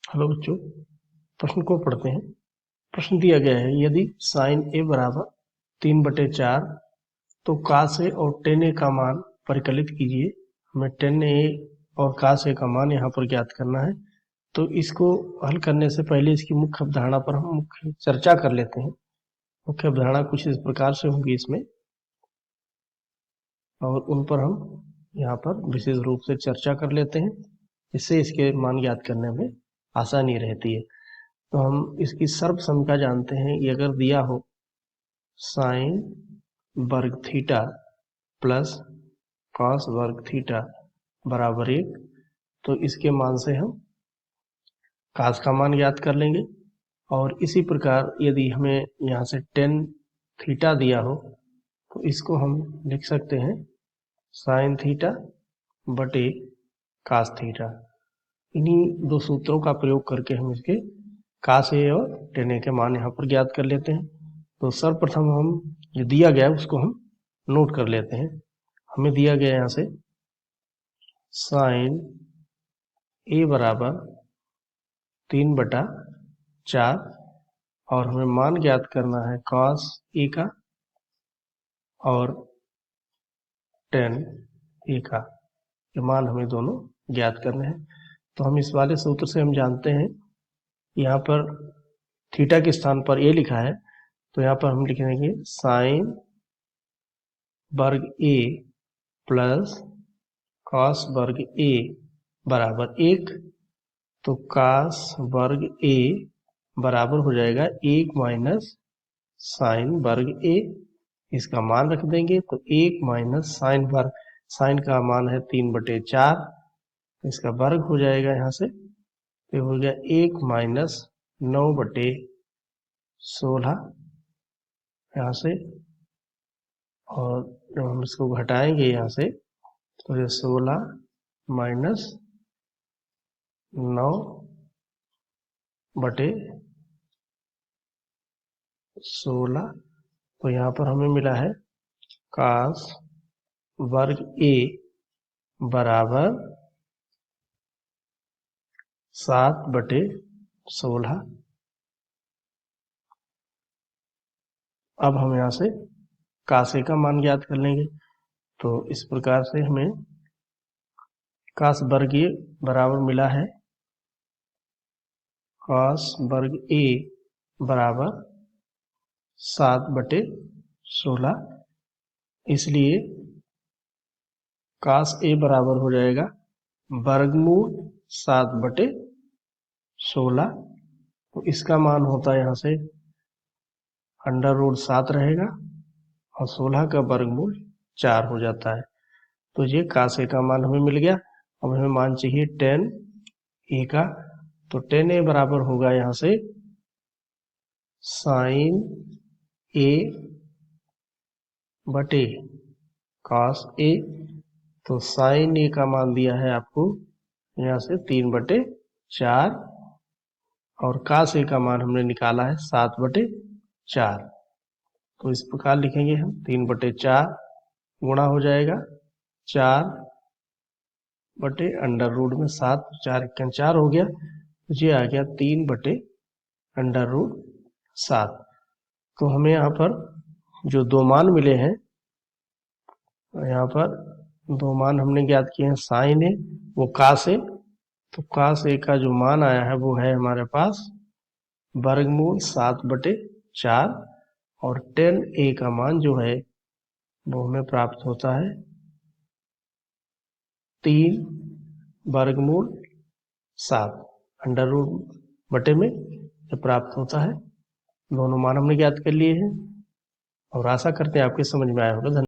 Hello बच्चों, प्रश्न को पढ़ते हैं। प्रश्न दिया गया है, यदि साइन ए बराबर 3/4 तो cos ए और tan ए का मान परिकलित कीजिए। हमें tan ए और cos ए का मान यहाँ पर ज्ञात करना है। तो इसको हल करने से पहले इसकी मुख्य अवधारणा पर हम मुख्य चर्चा कर लेते हैं। मुख्य अवधारणा कुछ इस प्रकार से होगी इसमें, और उन पर हम यहाँ पर विशेष रूप से चर्चा कर लेते हैं, इससे इसके मान ज्ञात करने में आसानी रहती है। तो हम इसकी सर्वसम्मिका जानते हैं। ये अगर दिया हो साइन वर्ग थीटा प्लस कॉस वर्ग थीटा बराबर 1, तो इसके मान से हम कास का मान ज्ञात कर लेंगे। और इसी प्रकार यदि हमें यहाँ से टेन थीटा दिया हो तो इसको हम लिख सकते हैं साइन थीटा बटे कास थीटा। इन्हीं दो सूत्रों का प्रयोग करके हम इसके कास ए और टेन ए के मान यहाँ पर ज्ञात कर लेते हैं। तो सर्वप्रथम हम जो दिया गया है उसको हम नोट कर लेते हैं। हमें दिया गया यहाँ से साइन ए बराबर 3/4 और हमें मान ज्ञात करना है कॉस ए का और टेन ए का। ये मान हमें दोनों ज्ञात करने हैं। तो हम इस वाले सूत्र से हम जानते हैं, यहाँ पर थीटा के स्थान पर ए लिखा है, तो यहाँ पर हम लिख देंगे साइन वर्ग ए प्लस कॉस वर्ग ए बराबर 1। तो कॉस वर्ग ए बराबर हो जाएगा 1 माइनस साइन वर्ग ए। इसका मान रख देंगे तो 1 माइनस साइन वर्ग, साइन का मान है 3/4, इसका वर्ग हो जाएगा यहाँ से, तो हो गया 1 माइनस 9/16 यहाँ से। और जब हम इसको घटाएंगे यहाँ से तो ये 16 माइनस 9/16, तो यहाँ पर हमें मिला है cos वर्ग ए बराबर 7/16। अब हम यहाँ से cos ए का मान ज्ञात कर लेंगे। तो इस प्रकार से हमें cos वर्ग ए बराबर मिला है cos वर्ग ए बराबर 7/16, इसलिए cos ए बराबर हो जाएगा वर्गमूल 7/16। तो इसका मान होता है यहाँ से √7 रहेगा और 16 का वर्गमूल 4 हो जाता है। तो ये cos ए का मान हमें मिल गया। अब हमें मान चाहिए tan ए का, तो tan ए बराबर होगा यहाँ से साइन ए बटे cos ए। तो साइन ए का मान दिया है आपको यहाँ से 3/4 और cos ए का मान हमने निकाला है 7/4। तो इस प्रकार लिखेंगे हम 3/4 गुणा हो जाएगा 4/√7, 4 × 4 हो गया, ये आ गया 3/√7। तो हमें यहाँ पर जो दो मान मिले हैं, यहाँ पर दो मान हमने ज्ञात किए हैं, साइन ए वो cos ए। तो cos ए का जो मान आया है वो है हमारे पास वर्गमूल 7/4 और tan ए का मान जो है वो हमें प्राप्त होता है 3/7 √बटे में प्राप्त होता है। दोनों मान हमने ज्ञात कर लिए हैं और आशा करते हैं आपके समझ में आया होगा। धन्यवाद।